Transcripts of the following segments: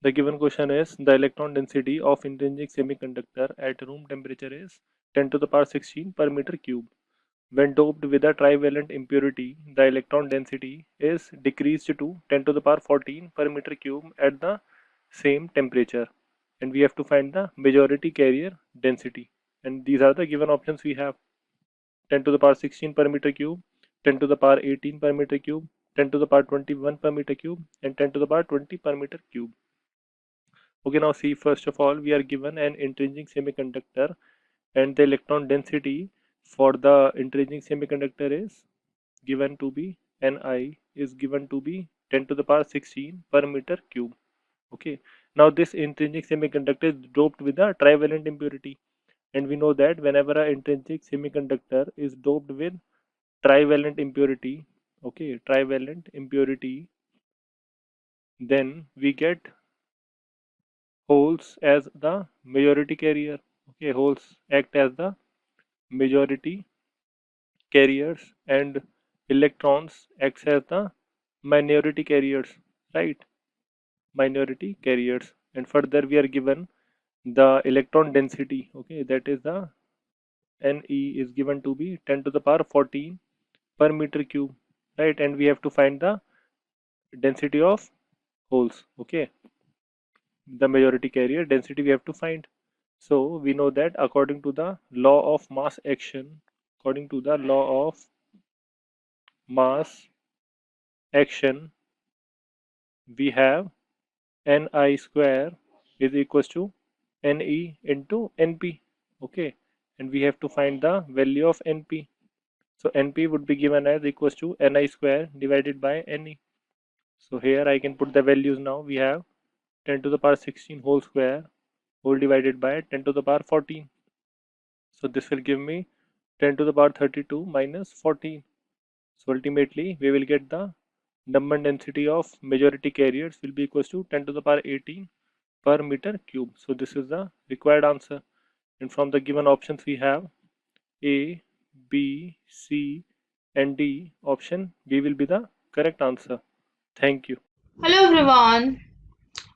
The given question is the electron density of intrinsic semiconductor at room temperature is 10 to the power 16 per meter cube. When doped with a trivalent impurity, the electron density is decreased to 10 to the power 14 per meter cube at the same temperature. And we have to find the majority carrier density. And these are the given options we have: 10 to the power 16 per meter cube, 10 to the power 18 per meter cube, 10 to the power 21 per meter cube, and 10 to the power 20 per meter cube. Okay, now see, first of all, we are given an intrinsic semiconductor, and the electron density for the intrinsic semiconductor is given to be Ni is given to be 10 to the power 16 per meter cube. Okay, now this intrinsic semiconductor is doped with a trivalent impurity, and we know that whenever a intrinsic semiconductor is doped with trivalent impurity, okay, trivalent impurity, then we get holes as the majority carrier. Okay, holes act as the majority carriers, and electrons acts as the minority carriers, right? Minority carriers. And further we are given the electron density, okay, that is the Ne is given to be 10 to the power 14 per meter cube, right? And we have to find the density of holes, okay, the majority carrier density we have to find. So we know that according to the law of mass action, according to the law of mass action, we have Ni square is equals to Ne into Np, okay, and we have to find the value of Np. So Np would be given as equals to Ni square divided by Ne. So here I can put the values now. We have 10 to the power 16 whole square whole divided by 10 to the power 14. So this will give me 10 to the power 32 minus 14. So ultimately we will get the number density of majority carriers will be equals to 10 to the power 18 per meter cube. So this is the required answer. And from the given options we have A, B, C and D. Option B will be the correct answer. Thank you. Hello everyone.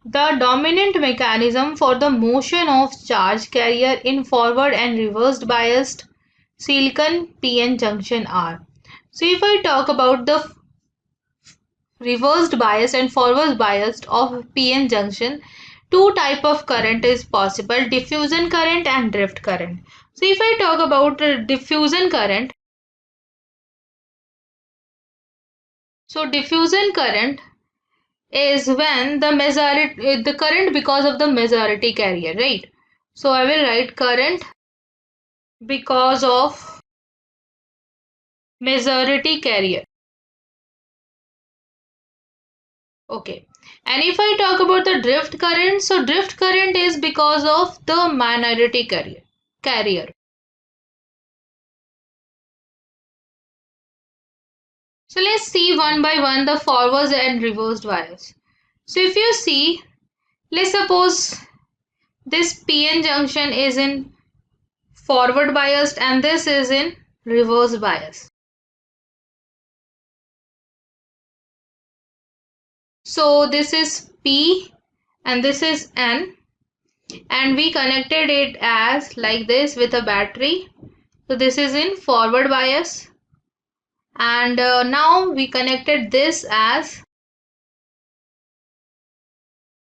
The dominant mechanism for the motion of charge carrier in forward and reversed biased silicon PN junction are. So if I talk about the reversed bias and forward biased of PN junction, two type of current is possible: diffusion current and drift current. So if I talk about diffusion current, so diffusion current is when the current because of the majority carrier, right? So I will write current because of majority carrier. Okay. And if I talk about the drift current, so drift current is because of the minority carrier. So let's see one by one the forwards and reversed bias. So if you see, let's suppose this PN junction is in forward biased and this is in reverse bias. So this is P and this is N, and we connected it as like this with a battery. So this is in forward bias, and now we connected this as,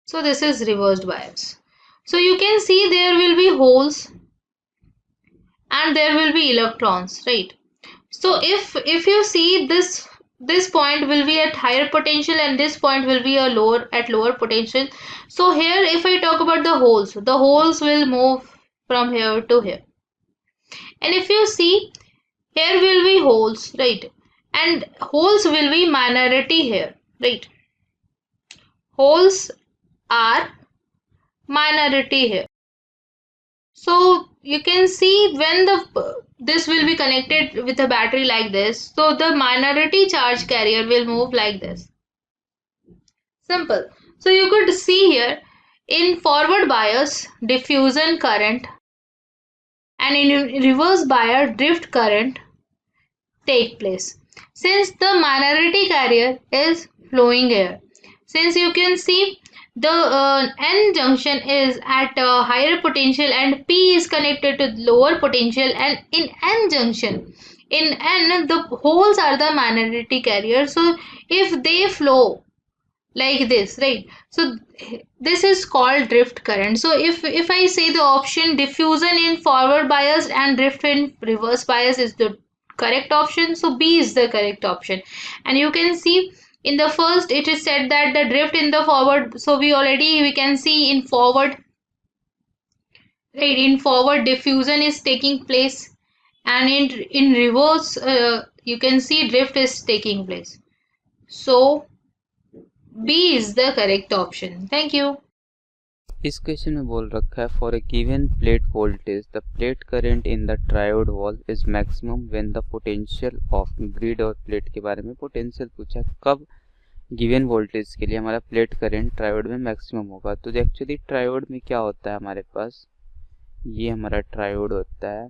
so this is reversed bias. So you can see there will be holes and there will be electrons, right? So if you see this point will be at higher potential and this point will be a lower potential. So here if I talk about the holes will move from here to here. And if you see, here will be holes, right? And holes will be minority here, right? Holes are minority here. So you can see when this will be connected with a battery like this, so the minority charge carrier will move like this. Simple. So you could see here in forward bias diffusion current and in reverse bias drift current take place. Since the minority carrier is flowing here, since you can see the N junction is at a higher potential and P is connected to lower potential, and in N junction, in N the holes are the minority carriers. So if they flow like this, right, so this is called drift current. So if I say the option diffusion in forward bias and drift in reverse bias is the correct option, so B is the correct option. And you can see in the first it is said that the drift in the forward, so we can see in forward, right, in forward diffusion is taking place, and in reverse you can see drift is taking place. So B is the correct option. Thank you. इस question में बोल रखा है for a given plate voltage the plate current in the triode wall is maximum when the potential of grid और plate के बारे में potential पूछा, कब गिवन वोल्टेज के लिए हमारा प्लेट करंट ट्रायोड में मैक्सिमम होगा। तो एक्चुअली ट्रायोड में क्या होता है, हमारे पास ये हमारा ट्रायोड होता है,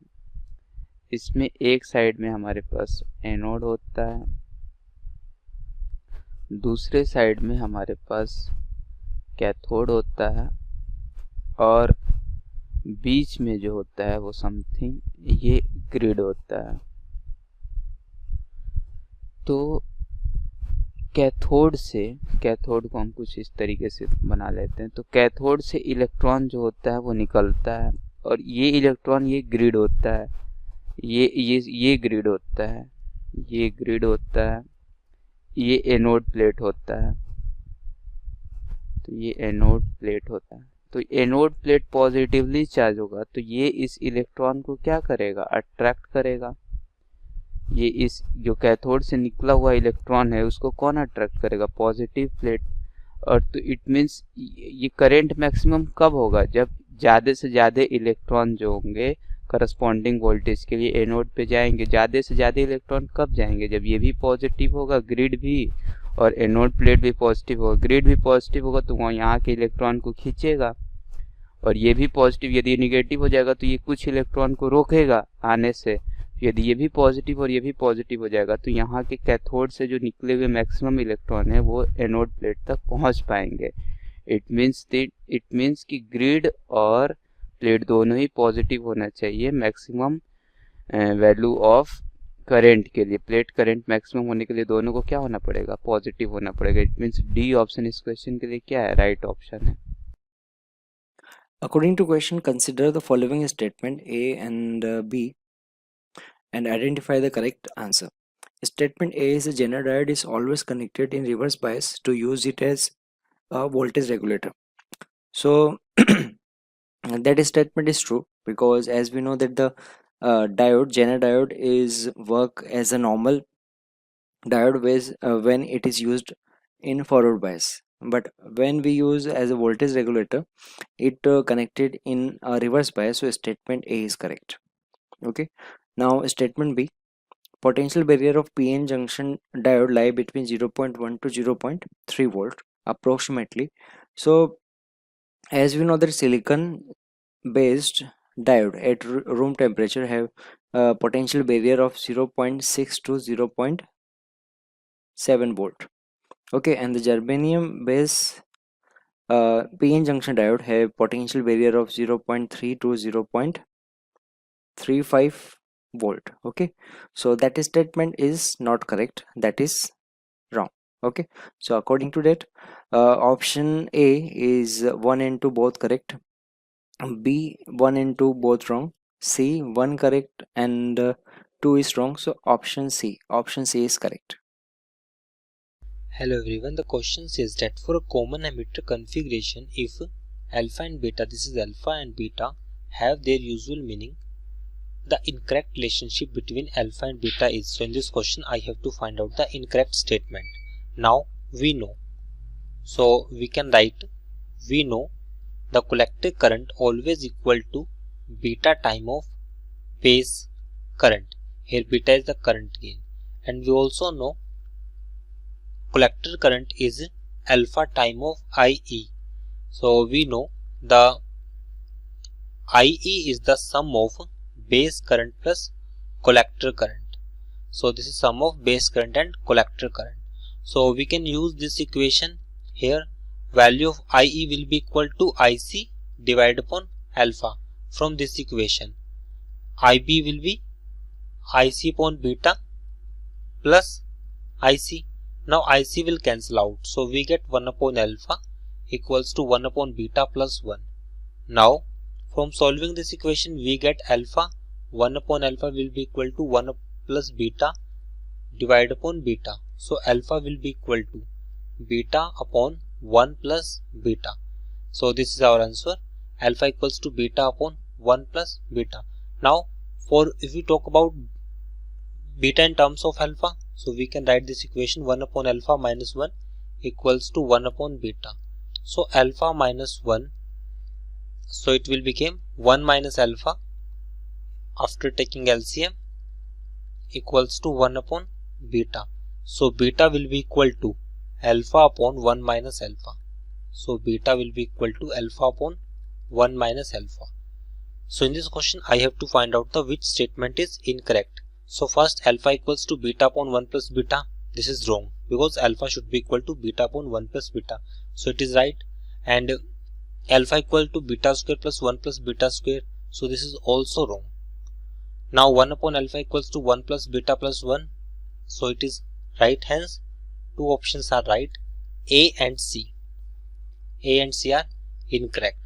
इसमें एक साइड में हमारे पास एनोड होता है, दूसरे साइड में हमारे पास कैथोड होता है, और बीच में जो होता है वो समथिंग ये ग्रिड होता है। तो कैथोड को हम कुछ इस तरीके से बना लेते हैं। तो कैथोड से इलेक्ट्रॉन जो होता है वो निकलता है, और ये इलेक्ट्रॉन ये ग्रिड होता है, ये ग्रिड होता है, ये ग्रिड होता है, ये एनोड प्लेट होता है। तो ये एनोड प्लेट होता है। तो एनोड प्लेट पॉजिटिवली चार्ज होगा, तो ये इस इलेक्ट्रॉन को क्या करेगा, अट्रैक्ट करेगा। ये इस जो कैथोड से निकला हुआ इलेक्ट्रॉन है उसको कौन अट्रैक्ट करेगा, पॉजिटिव प्लेट। और तो इट मीन्स ये करंट मैक्सिमम कब होगा, जब ज़्यादा से ज़्यादा इलेक्ट्रॉन जो होंगे करस्पॉन्डिंग वोल्टेज के लिए एनोड पे जाएंगे। ज़्यादा से ज़्यादा इलेक्ट्रॉन कब जाएंगे, जब ये भी पॉजिटिव होगा, ग्रिड भी, और एनोड प्लेट भी पॉजिटिव होगा। ग्रिड भी पॉजिटिव होगा तो वहाँ यहाँ के इलेक्ट्रॉन को खींचेगा, और ये भी पॉजिटिव, यदि निगेटिव हो जाएगा तो ये कुछ इलेक्ट्रॉन को रोकेगा आने से। यदि ये भी पॉजिटिव और ये भी पॉजिटिव हो जाएगा तो यहाँ के कैथोड से जो निकले हुए मैक्सिमम इलेक्ट्रॉन है वो एनोड प्लेट तक पहुँच पाएंगे। इट मीन्स कि ग्रिड और प्लेट दोनों ही पॉजिटिव होना चाहिए मैक्सिमम वैल्यू ऑफ करंट के लिए। प्लेट करंट मैक्सिमम होने के लिए दोनों को क्या होना पड़ेगा, पॉजिटिव होना पड़ेगा। इट मीन्स डी ऑप्शन इस क्वेश्चन के लिए क्या है, राइट ऑप्शन है। According to question, consider the following statement A and B and identify the correct answer. Statement A is a Zener diode is always connected in reverse bias to use it as a voltage regulator. So that statement is true, because as we know that the Zener diode is work as a normal diode when it is used in forward bias, but when we use as a voltage regulator it connected in a reverse bias. So statement A is correct. Okay, now statement B, potential barrier of PN junction diode lie between 0.1 to 0.3 volt approximately. So as we know that silicon based diode at room temperature have a potential barrier of 0.6 to 0.7 volt. Okay, and the germanium base PN junction diode have potential barrier of 0.3 to 0.35 volt. Okay, so that statement is not correct, that is wrong. Okay, so according to that option A is 1 and 2 both correct, B 1 and 2 both wrong, C 1 correct and 2 is wrong. So option C is correct. Hello everyone, the question says that for a common emitter configuration, if alpha and beta, this is alpha and beta, have their usual meaning, the incorrect relationship between alpha and beta is. So in this question I have to find out the incorrect statement. Now we know, so we can write, we know the collector current always equal to beta time of base current. Here beta is the current gain, and we also know collector current is alpha time of IE. So we know the IE is the sum of base current plus collector current. So this is sum of base current and collector current. So we can use this equation here, value of IE will be equal to IC divided upon alpha. From this equation, IB will be IC upon beta plus IC. Now IC will cancel out, so we get 1 upon alpha equals to 1 upon beta plus 1. Now from solving this equation, we get alpha 1 upon alpha will be equal to 1 plus beta divided upon beta. So alpha will be equal to beta upon 1 plus beta. So this is our answer. Alpha equals to beta upon 1 plus beta. Now if we talk about beta in terms of alpha, so we can write this equation 1 upon alpha minus 1 equals to 1 upon beta. So alpha minus 1, so it will become 1 minus alpha after taking LCM equals to 1 upon beta. So beta will be equal to alpha upon 1 minus alpha. So beta will be equal to alpha upon 1 minus alpha. So in this question I have to find out the which statement is incorrect. So first, alpha equals to beta upon 1 plus beta. This is wrong because alpha should be equal to beta upon 1 plus beta. So it is right. And alpha equal to beta square plus 1 plus beta square. So this is also wrong. Now 1 upon alpha equals to 1 plus beta plus 1. So it is right. Hence, two options are right. A and C. A and C are incorrect.